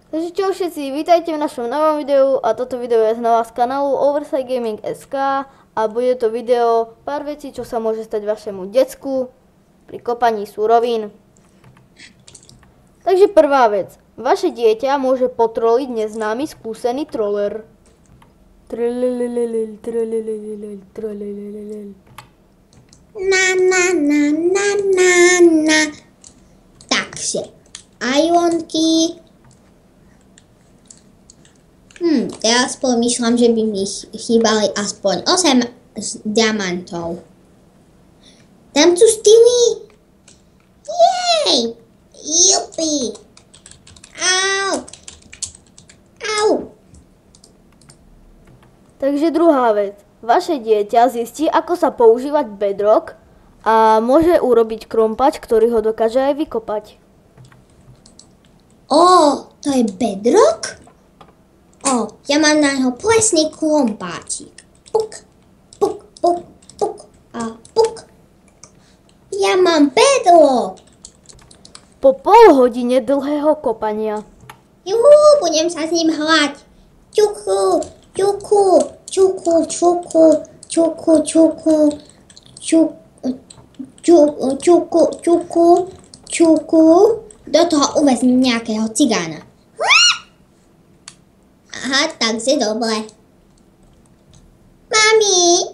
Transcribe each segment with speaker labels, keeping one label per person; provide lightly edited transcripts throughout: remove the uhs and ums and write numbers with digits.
Speaker 1: Takže čau všetci, vítajte v našom novom videu a toto video je znova z kanálu Oversight Gaming SK a bude to video pár vecí, čo sa môže stať vašemu decku pri kopaní surovín. Takže prvá vec, vaše dieťa môže potroliť neznámy skúsený troller.
Speaker 2: Na. Takže, Ironky. Teraz pomýšľam, že by mi chýbali aspoň 8 diamantov. Tam sú stily. Jej! Jupi! Au!
Speaker 1: Takže druhá vec, vaše dieťa zistí, ako sa používať bedrock a môže urobiť krompač, ktorý ho dokáže aj vykopať.
Speaker 2: To je bedrock? Ja mám na ňo presný krompáčik. Puk, puk, puk, puk a puk. Ja mám bedrock.
Speaker 1: Po pol hodine dlhého kopania.
Speaker 2: Budem sa s ním hrať. Čuku, čuku, čuku, čuku, čuku, čuku, čuku, čuku, čuku. Do toho uvezmem nejakého cigána. Aha, takže dobre. Mami!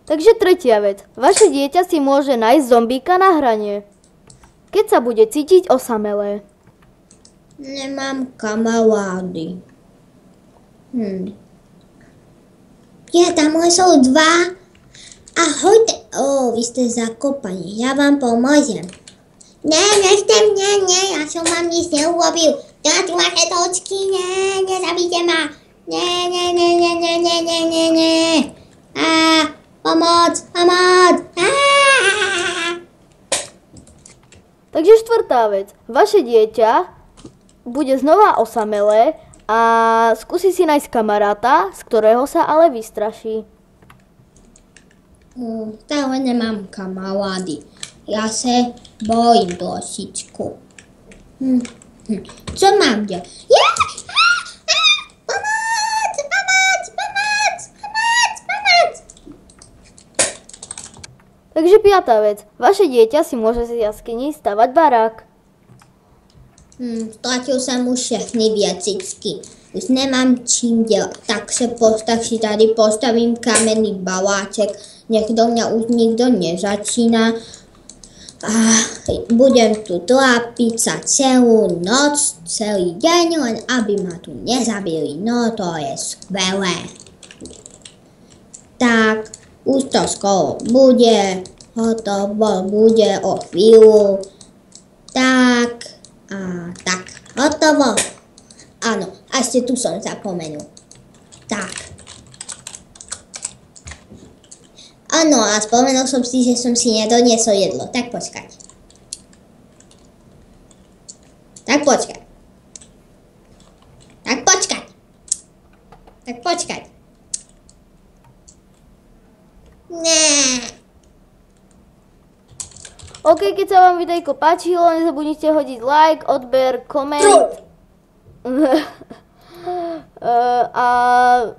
Speaker 1: Takže tretia vec. Vaše dieťa si môže nájsť zombíka na hranie, keď sa bude cítiť osamelé.
Speaker 2: Nemám kamarády. Tam sú 2. Ahojte. Vy ste zakopani. Ja vám pomôžem. Nechcem, ja som vám nič neurobil. Teraz tu máte točky, nezabíte ma. Nie. Pomoc.
Speaker 1: Takže štvrtá vec. Vaše dieťa bude znova osamelé a skúsi si nájsť kamaráta, z ktorého sa ale vystraší.
Speaker 2: Stále nemám kamarády. Ja sa bojím trošičku. Co mám dělat? Pomoc!
Speaker 1: Takže piatá vec. Vaše dieťa si môže z jaskyni stavať barák.
Speaker 2: Stratil som už všechny věcičky. Už nemám čím dělat. Tak si tady postavím kamenný baláček. Nech do mňa už nikdo nezačíná. A budem tu trápiť sa celú noc, celý deň, len aby ma tu nezabili. No to je skvelé. Tak, už to skoro bude, hotovo bude o chvíľu. Tak, hotovo. Áno, a ešte tu som zapomenul. Tak. Áno, a spomenul som si, že som si nedoniesol jedlo. Tak počkať.
Speaker 1: OK, keď sa vám videjko páčilo, nezabudnite hodiť like, odber, koment. A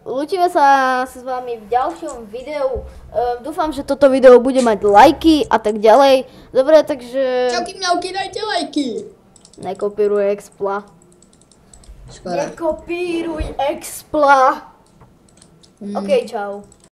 Speaker 1: lúčime sa s vami v ďalšom videu. Dúfam, že toto video bude mať lajky a tak ďalej. Dobre, takže...
Speaker 2: Čauky mňauky, dajte lajky.
Speaker 1: Nekopíruj Expla.
Speaker 2: Škoda.
Speaker 1: Nekopíruj Expla. OK, čau.